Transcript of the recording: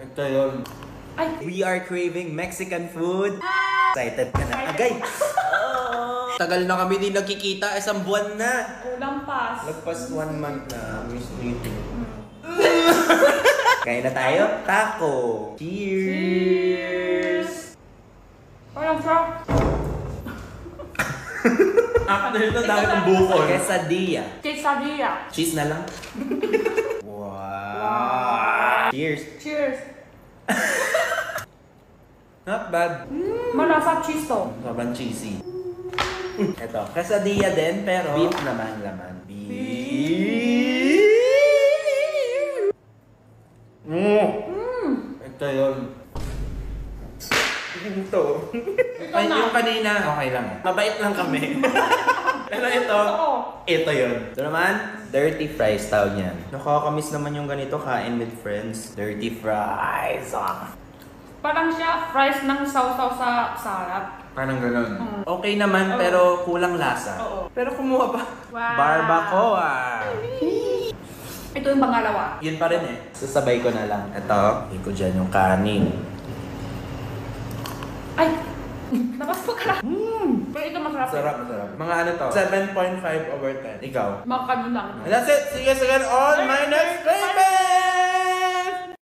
Ito yun. Ay. We are craving Mexican food. Excited ka na agay. Tagal na kami din nagkikita, isang buwan na. Kulang pas. Lagpas 1 month na. Miss meeting. Kain na tayo. Taco. Cheers! Parang sarap. After ito, dami ng bukol. Quesadilla. Quesadilla. Cheese na lang. Wow. Cheers. Cheers. Not bad. Malasa cheese to. Sobrang cheesy. Ito, quesadilla din, pero beef naman laman. Beef. Ito yun. Ito. Ay, yung kanina, okay lang. Mabait lang kami. Pero ito, ito yun. Ito naman, dirty fries tawag niyan. Nakakamiss naman yung ganito, kain with friends. Dirty fries. Parang siya fries ng sausaw sa salad. Parang ganun. Okay naman, pero kulang lasa. Oo. Pero kumuha pa. Wow. Barbacoa. Ito yung pangalawa. Yun pa rin eh. Sasabay ko na lang. Ito, hindi ko dyan yung kanin. Ay! Napasok ka na. Pero ito masarap. Masarap, masarap. Mga ano to? 7.5/10. Ikaw? Makakano lang. And that's it. See you guys again on my next playback!